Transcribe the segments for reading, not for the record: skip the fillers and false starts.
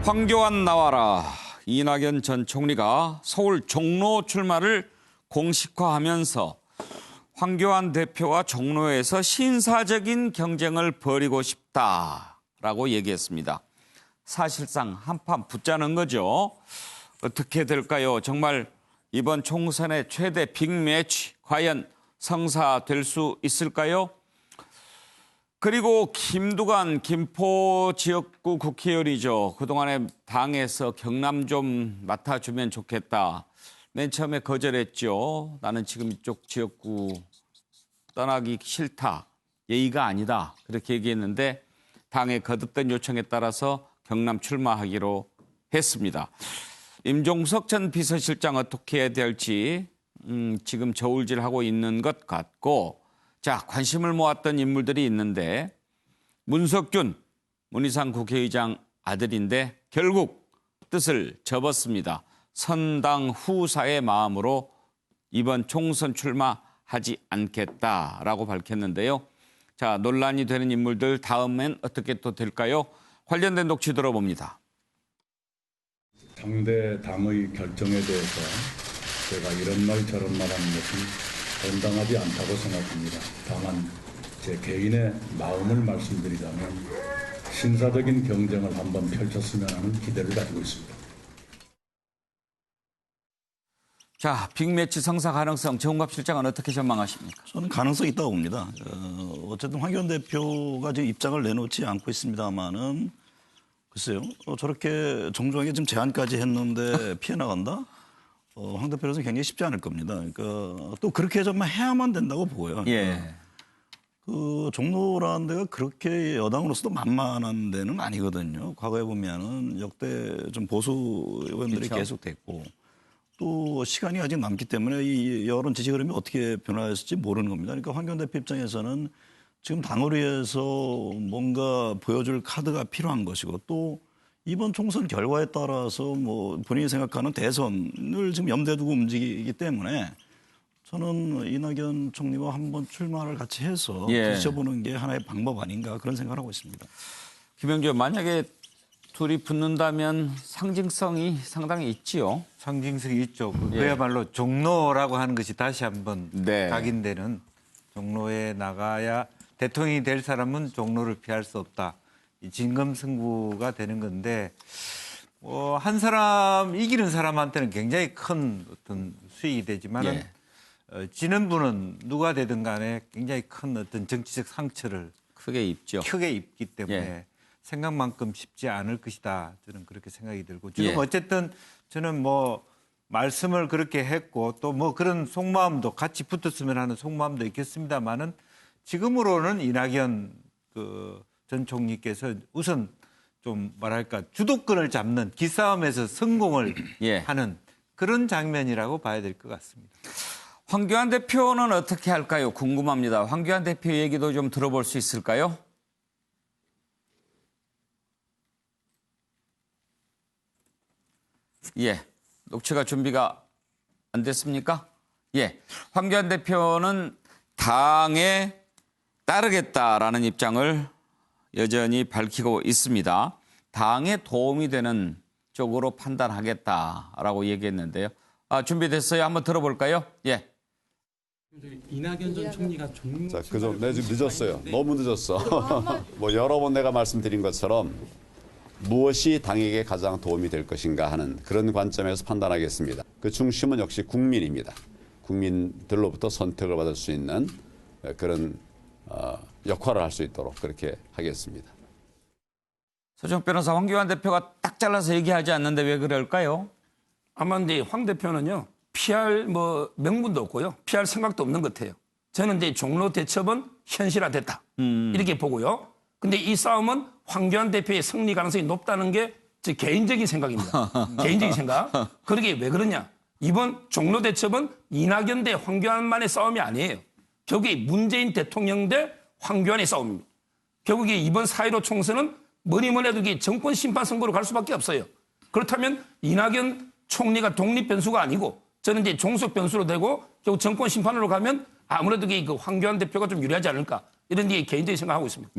황교안 나와라. 이낙연 전 총리가 서울 종로 출마를 공식화하면서 황교안 대표와 종로에서 신사적인 경쟁을 벌이고 싶다라고 얘기했습니다. 사실상 한판 붙자는 거죠. 어떻게 될까요? 정말 이번 총선의 최대 빅매치 과연 성사될 수 있을까요? 그리고 김두관 김포 지역구 국회의원이죠. 그동안에 당에서 경남 좀 맡아주면 좋겠다. 맨 처음에 거절했죠. 나는 지금 이쪽 지역구 떠나기 싫다. 예의가 아니다. 그렇게 얘기했는데 당의 거듭된 요청에 따라서 경남 출마하기로 했습니다. 임종석 전 비서실장 어떻게 해야 될지 지금 저울질하고 있는 것 같고, 자, 관심을 모았던 인물들이 있는데 문석균 문희상 국회의장 아들인데 결국 뜻을 접었습니다. 선당 후사의 마음으로 이번 총선 출마하지 않겠다라고 밝혔는데요. 자, 논란이 되는 인물들 다음엔 어떻게 또 될까요? 관련된 녹취 들어봅니다. 상대 당의 결정에 대해서 제가 이런 말 저런 말 하는 것은 온당하지 않다고 생각합니다. 다만 제 개인의 마음을 말씀드리자면 신사적인 경쟁을 한번 펼쳤으면 하는 기대를 가지고 있습니다. 자, 빅매치 성사 가능성 정웅갑 실장은 어떻게 전망하십니까? 저는 가능성이 있다고 봅니다. 어쨌든 황교안 대표가 지금 입장을 내놓지 않고 있습니다만은 글쎄요. 저렇게 정중하게 지금 제안까지 했는데 피해 나간다? 황 대표로서는 굉장히 쉽지 않을 겁니다. 그러니까 또 그렇게 정말 해야만 된다고 보고요. 예. 그 종로라는 데가 그렇게 여당으로서도 만만한 데는 아니거든요. 과거에 보면은 역대 좀 보수 의원들이 그렇죠. 계속됐고 또 시간이 아직 남기 때문에 이 여론 지지 흐름이 어떻게 변화했을지 모르는 겁니다. 그러니까 황교안 대표 입장에서는 지금 당을 위해서 뭔가 보여줄 카드가 필요한 것이고 또 이번 총선 결과에 따라서 뭐 본인이 생각하는 대선을 지금 염두에 두고 움직이기 때문에 저는 이낙연 총리와 한번 출마를 같이 해서 부딪혀보는 게 하나의 방법 아닌가 그런 생각을 하고 있습니다. 김영주, 만약에 둘이 붙는다면 상징성이 상당히 있지요. 상징성이 있죠. 그야말로 종로라고 하는 것이 다시 한번 네. 각인되는, 종로에 나가야 대통령이 될 사람은 종로를 피할 수 없다. 이 진검승부가 되는 건데 한 사람 이기는 사람한테는 굉장히 큰 어떤 수익이 되지만은 지는 분은 누가 되든 간에 굉장히 큰 어떤 정치적 상처를 크게 입죠. 크게 입기 때문에 생각만큼 쉽지 않을 것이다. 저는 그렇게 생각이 들고 지금 어쨌든 저는 뭐 말씀을 그렇게 했고 또 뭐 그런 속마음도 같이 붙었으면 하는 속마음도 있겠습니다만은 지금으로는 이낙연 전 총리께서 우선 좀 뭐랄까 주도권을 잡는 기싸움에서 성공을 하는 그런 장면이라고 봐야 될 것 같습니다. 황교안 대표는 어떻게 할까요? 궁금합니다. 황교안 대표 얘기도 좀 들어볼 수 있을까요? 녹취가 준비가 안 됐습니까? 황교안 대표는 당에 따르겠다라는 입장을 여전히 밝히고 있습니다. 당에 도움이 되는 쪽으로 판단하겠다라고 얘기했는데요. 준비됐어요? 한번 들어볼까요? 이낙연 전 총리가 자, 내가 지금 늦었어요. 너무 늦었어. 뭐 여러 번 내가 말씀드린 것처럼 무엇이 당에게 가장 도움이 될 것인가 하는 그런 관점에서 판단하겠습니다. 그 중심은 역시 국민입니다. 국민들로부터 선택을 받을 수 있는 그런 역할을 할 수 있도록 그렇게 하겠습니다. 서정 변호사, 황교안 대표가 딱 잘라서 얘기하지 않는데 왜 그럴까요? 아마 이제 황 대표는요 피할 명분도 없고요 피할 생각도 없는 것 같아요. 저는 이제 종로 대첩은 현실화됐다 이렇게 보고요. 근데 이 싸움은 황교안 대표의 승리 가능성이 높다는 게 제 개인적인 생각입니다. 개인적인 생각. 그러게 왜 그러냐? 이번 종로 대첩은 이낙연 대 황교안만의 싸움이 아니에요. 결국에 문재인 대통령 대 황교안의 싸움입니다. 결국에 이번 4.15 총선은 뭐니 해도 이게 정권 심판 선거로 갈 수밖에 없어요. 그렇다면 이낙연 총리가 독립 변수가 아니고 저는 이제 종속 변수로 되고 결국 정권 심판으로 가면 아무래도 그 황교안 대표가 좀 유리하지 않을까 이런 게 개인적인 생각하고 있습니다.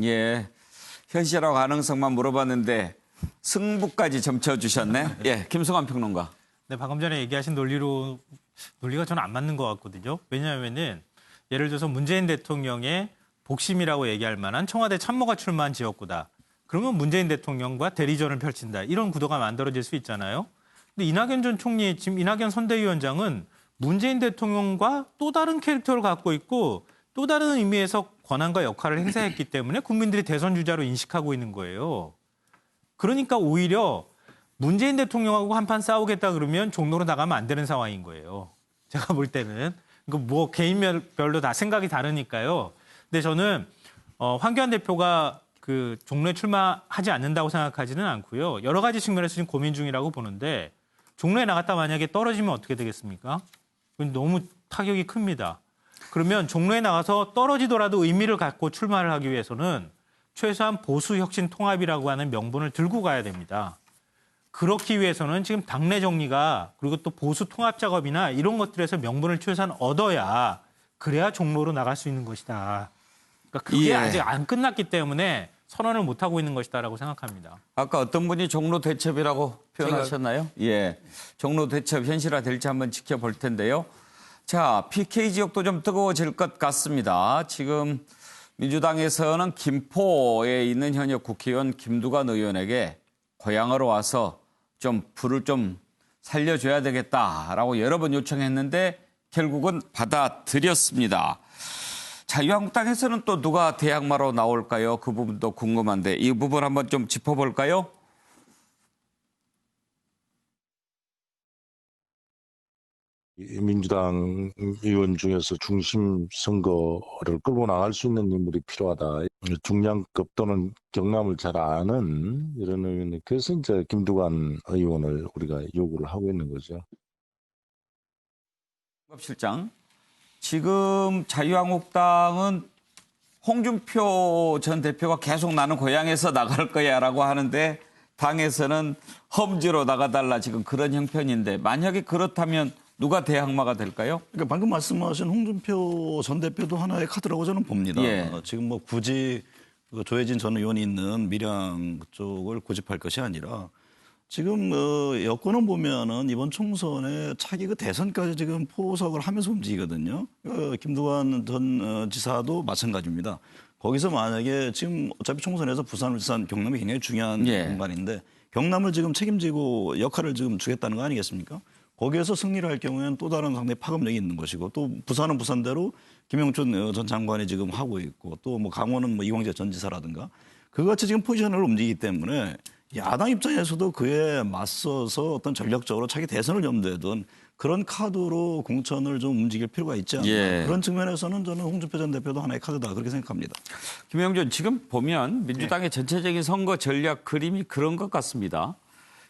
현실화 가능성만 물어봤는데 승부까지 점쳐주셨네. 예, 김성환 평론가. 네, 방금 전에 얘기하신 논리가 저는 안 맞는 것 같거든요. 왜냐하면은 예를 들어서 문재인 대통령의 복심이라고 얘기할 만한 청와대 참모가 출마한 지역구다. 그러면 문재인 대통령과 대리전을 펼친다. 이런 구도가 만들어질 수 있잖아요. 근데 이낙연 전 총리, 지금 이낙연 선대위원장은 문재인 대통령과 또 다른 캐릭터를 갖고 있고 또 다른 의미에서 권한과 역할을 행사했기 때문에 국민들이 대선 주자로 인식하고 있는 거예요. 그러니까 오히려 문재인 대통령하고 한판 싸우겠다 그러면 종로로 나가면 안 되는 상황인 거예요. 제가 볼 때는. 뭐 개인별로 다 생각이 다르니까요. 근데 저는 황교안 대표가 그 종로에 출마하지 않는다고 생각하지는 않고요. 여러 가지 측면에서 지금 고민 중이라고 보는데 종로에 나갔다 만약에 떨어지면 어떻게 되겠습니까? 그건 너무 타격이 큽니다. 그러면 종로에 나가서 떨어지더라도 의미를 갖고 출마를 하기 위해서는 최소한 보수혁신통합이라고 하는 명분을 들고 가야 됩니다. 그렇기 위해서는 지금 당내 정리가 그리고 또 보수 통합 작업이나 이런 것들에서 명분을 최소한 얻어야 그래야 종로로 나갈 수 있는 것이다. 그러니까 그게 예. 아직 안 끝났기 때문에 선언을 못 하고 있는 것이다라고 생각합니다. 아까 어떤 분이 종로 대첩이라고 표현하셨나요? 예, 종로 대첩 현실화될지 한번 지켜볼 텐데요. 자, PK 지역도 좀 뜨거워질 것 같습니다. 지금 민주당에서는 김포에 있는 현역 국회의원 김두관 의원에게 고향으로 와서 좀 불을 좀 살려줘야 되겠다라고 여러 번 요청했는데 결국은 받아들였습니다. 자유한국당에서는 또 누가 대항마로 나올까요? 그 부분도 궁금한데 이 부분 한번 좀 짚어볼까요? 민주당 의원 중에서 중심 선거를 끌고 나갈 수 있는 인물이 필요하다. 중량급 또는 경남을 잘 아는 이런 의원이 그래서 이제 김두관 의원을 우리가 요구를 하고 있는 거죠. 실장, 지금 자유한국당은 홍준표 전 대표가 계속 나는 고향에서 나갈 거야라고 하는데 당에서는 험지로 나가달라 지금 그런 형편인데 만약에 그렇다면 누가 대항마가 될까요? 그러니까 방금 말씀하신 홍준표 전 대표도 하나의 카드라고 저는 봅니다. 예. 지금 뭐 굳이 그 조혜진 전 의원이 있는 밀양 쪽을 고집할 것이 아니라 지금 여권은 보면은 이번 총선에 차기 그 대선까지 지금 포석을 하면서 움직이거든요. 김두관 전 지사도 마찬가지입니다. 거기서 만약에 지금 어차피 총선에서 부산, 울산, 경남이 굉장히 중요한 예. 공간인데 경남을 지금 책임지고 역할을 지금 주겠다는 거 아니겠습니까? 거기에서 승리를 할 경우에는 또 다른 상당히 파급력이 있는 것이고 또 부산은 부산대로 김영춘 전 장관이 지금 하고 있고 또 뭐 강원은 뭐 이광재 전 지사라든가 그같이 지금 포지션을 움직이기 때문에 야당 입장에서도 그에 맞서서 어떤 전략적으로 차기 대선을 염두에 둔 그런 카드로 공천을 좀 움직일 필요가 있지 않나. 예. 그런 측면에서는 저는 홍준표 전 대표도 하나의 카드다 그렇게 생각합니다. 김영준 지금 보면 민주당의 전체적인 선거 전략 그림이 그런 것 같습니다.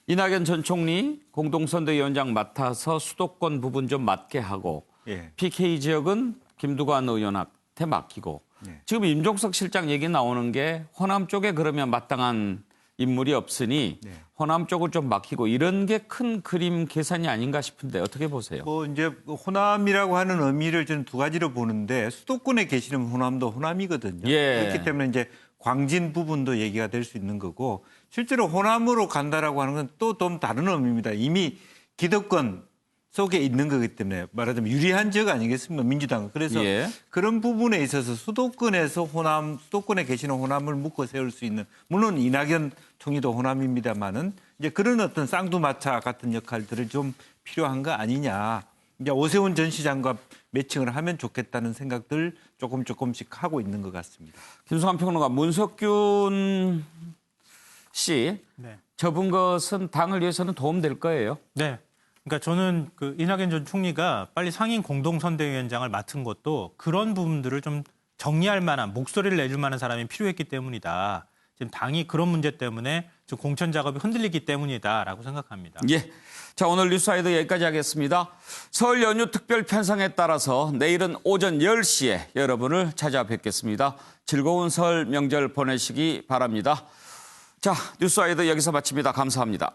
이낙연 전 총리 공동선대위원장 맡아서 수도권 부분 좀 맡게 하고 예. PK 지역은 김두관 의원한테 맡기고 예. 지금 임종석 실장 얘기 나오는 게 호남 쪽에 그러면 마땅한 인물이 없으니 네. 호남 쪽을 좀 맡기고 이런 게 큰 그림 계산이 아닌가 싶은데 어떻게 보세요? 뭐 이제 호남이라고 하는 의미를 저는 두 가지로 보는데 수도권에 계시는 호남도 호남이거든요. 예. 그렇기 때문에 이제 광진 부분도 얘기가 될 수 있는 거고 실제로 호남으로 간다라고 하는 건 또 좀 다른 의미입니다. 이미 기득권 속에 있는 거기 때문에 말하자면 유리한 지역 아니겠습니까? 민주당은. 그래서 예. 그런 부분에 있어서 수도권에서 호남, 수도권에 계시는 호남을 묶어 세울 수 있는 물론 이낙연 총리도 호남입니다만은 이제 그런 어떤 쌍두마차 같은 역할들을 좀 필요한 거 아니냐. 이제 오세훈 전 시장과 매칭을 하면 좋겠다는 생각들 조금씩 하고 있는 것 같습니다. 김성환 평론가 문석균 씨 네. 접은 것은 당을 위해서는 도움될 거예요. 네. 그러니까 저는 그 이낙연 전 총리가 빨리 상임 공동선대위원장을 맡은 것도 그런 부분들을 좀 정리할 만한 목소리를 내줄 만한 사람이 필요했기 때문이다. 지금 당이 그런 문제 때문에 지금 공천 작업이 흔들리기 때문이다라고 생각합니다. 예. 자, 오늘 뉴스아이드 여기까지 하겠습니다. 설 연휴 특별 편성에 따라서 내일은 오전 10시에 여러분을 찾아뵙겠습니다. 즐거운 설 명절 보내시기 바랍니다. 자, 뉴스아이드 여기서 마칩니다. 감사합니다.